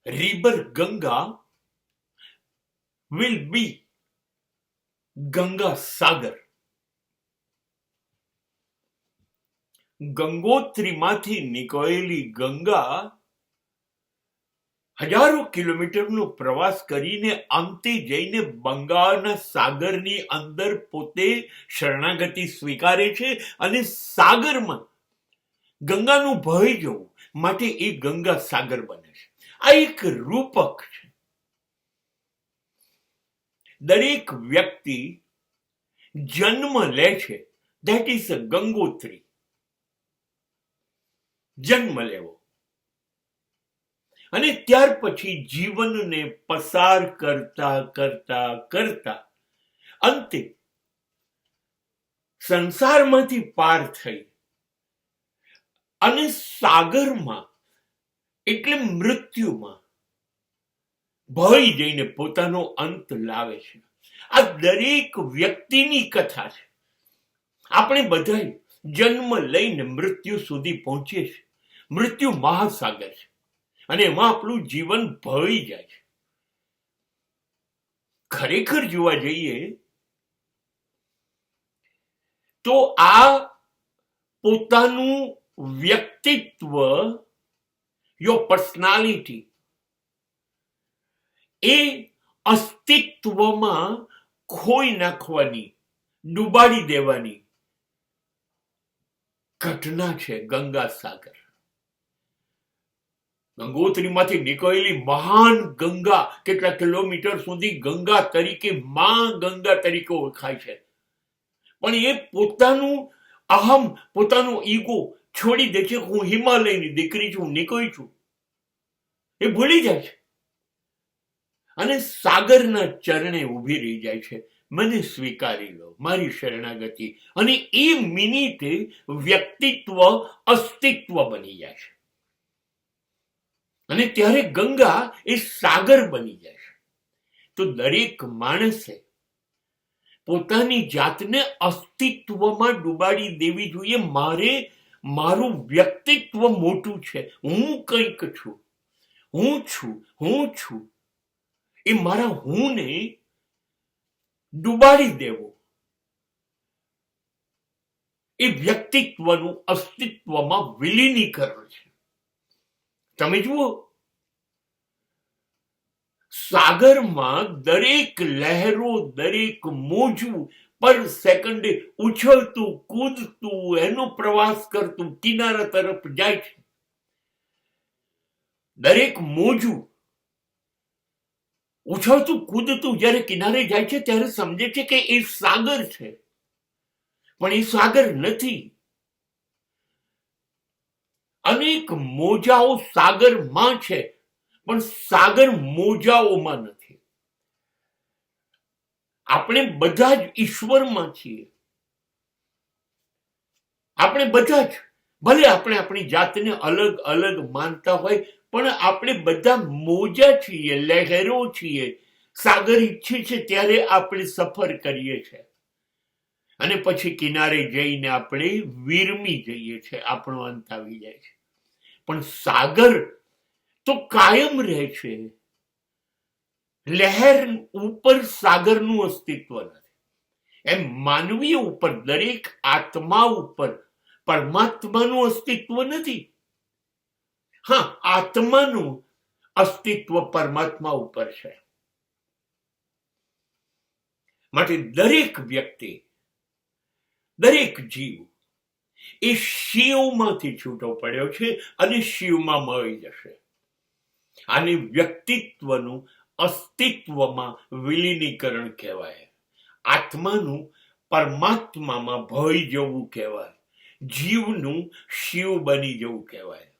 river Ganga will be Ganga Sagar. ગંગોત્રીમાંથી નીકળેલી ગંગા હજારો કિલોમીટરનો પ્રવાસ કરીને અંતે જઈને બંગાળના સાગરની અંદર પોતે શરણાગતિ સ્વીકારે છે અને સાગરમાં ગંગાનું ભય જવું માટે એ ગંગા સાગર બને છે. આ એક રૂપક છે. દરેક વ્યક્તિ જન્મ લે છે, ધેટ ઇઝ અ ગંગોત્રી. જન્મ લેવો અને ત્યાર પછી જીવનને પસાર કરતા કરતા કરતા અંતે સંસારમાંથી પાર થઈ અને સાગરમાં એટલે મૃત્યુમાં ભય જઈને પોતાનો અંત લાવે છે. આ દરેક વ્યક્તિની કથા છે. આપણે બધા જન્મ લઈને મૃત્યુ સુધી પહોંચીએ છીએ. મૃત્યુ મહાસાગર છે અને એમાં આપણું જીવન ભળી જાય છે. ખરેખર જોવા જઈએ તો આ પોતાનું વ્યક્તિત્વ, યોર પર્સનાલિટી, એ અસ્તિત્વમાં ખોઈ નાખવાની, ડૂબાડી દેવાની ઘટના છે ગંગા સાગર. ગંગોત્રીમાંથી નીકળેલી મહાન ગંગા કેટલા કિલોમીટર સુધી ગંગા તરીકે, માં ગંગા તરીકે ઓળખાય છે. પણ એ પોતાનું અહમ, પોતાનો ઈગો છોડી દે છે. હું હિમાલયની દીકરી છું, નીકળી છું, એ ભૂલી જાય છે અને સાગરના ચરણે ઊભી રહી જાય છે. મને સ્વીકારી લો, મારી શરણાગતિ. અને એ મિનિટે વ્યક્તિત્વ અસ્તિત્વ બની જાય છે અને ત્યારે ગંગા એ સાગર બની જાય છે. તો દરેક માણસે પોતાની જાતને અસ્તિત્વમાં ડૂબાડી દેવી જોઈએ. મારું વ્યક્તિત્વ મોટું છે, હું કંઈક છું, હું છું. એ મારા હુંને ડૂબાડી દેવો એ વ્યક્તિત્વનું અસ્તિત્વમાં વિલીનીકરણ છે. તમે જુઓ, સાગરમાં દરેક લહેરો, દરેક મોજું પર સેકન્ડે ઉછળતું, કૂદતું, એનો પ્રવાસ કરતું કિનારા તરફ જાય છે. દરેક મોજું ઉછળતું કૂદતું જ્યારે કિનારે જાય છે ત્યારે સમજે છે કે એ સાગર છે, પણ એ સાગર નથી. અનેક મોજાઓ સાગરમાં છે પણ સાગર મોજાઓમાં નથી. આપણે બધા જ ઈશ્વરમાં છીએ. આપણે બધા જ, ભલે આપણે આપણી જાતને અલગ અલગ માનતા હોય, પણ આપણે બધા મોજા છીએ, લહેરો છીએ. સાગર ઈચ્છે છે ત્યારે આપણે સફર કરીએ છીએ અને પછી કિનારે જઈને આપણે વિરમી જઈએ છીએ, આપણો અંત આવી જાય છે. પણ સાગર તો કાયમ રહે છે. લહેર ઉપર સાગરનું અસ્તિત્વ નથી. એમ માનવીય ઉપર, દરેક આત્મા ઉપર પરમાત્માનું અસ્તિત્વ નથી. હા, આત્માનું અસ્તિત્વ પરમાત્મા ઉપર છે. માટે દરેક વ્યક્તિ, દરેક જીવ એ શિવમાંથી છૂટો પડ્યો છે અને શિવમાં મળી જશે. આને વ્યક્તિત્વનું અસ્તિત્વમાં વિલીનીકરણ કહેવાય. આત્માનું પરમાત્મામાં ભળી જવું કહેવાય. જીવનું શિવ બની જવું કહેવાય.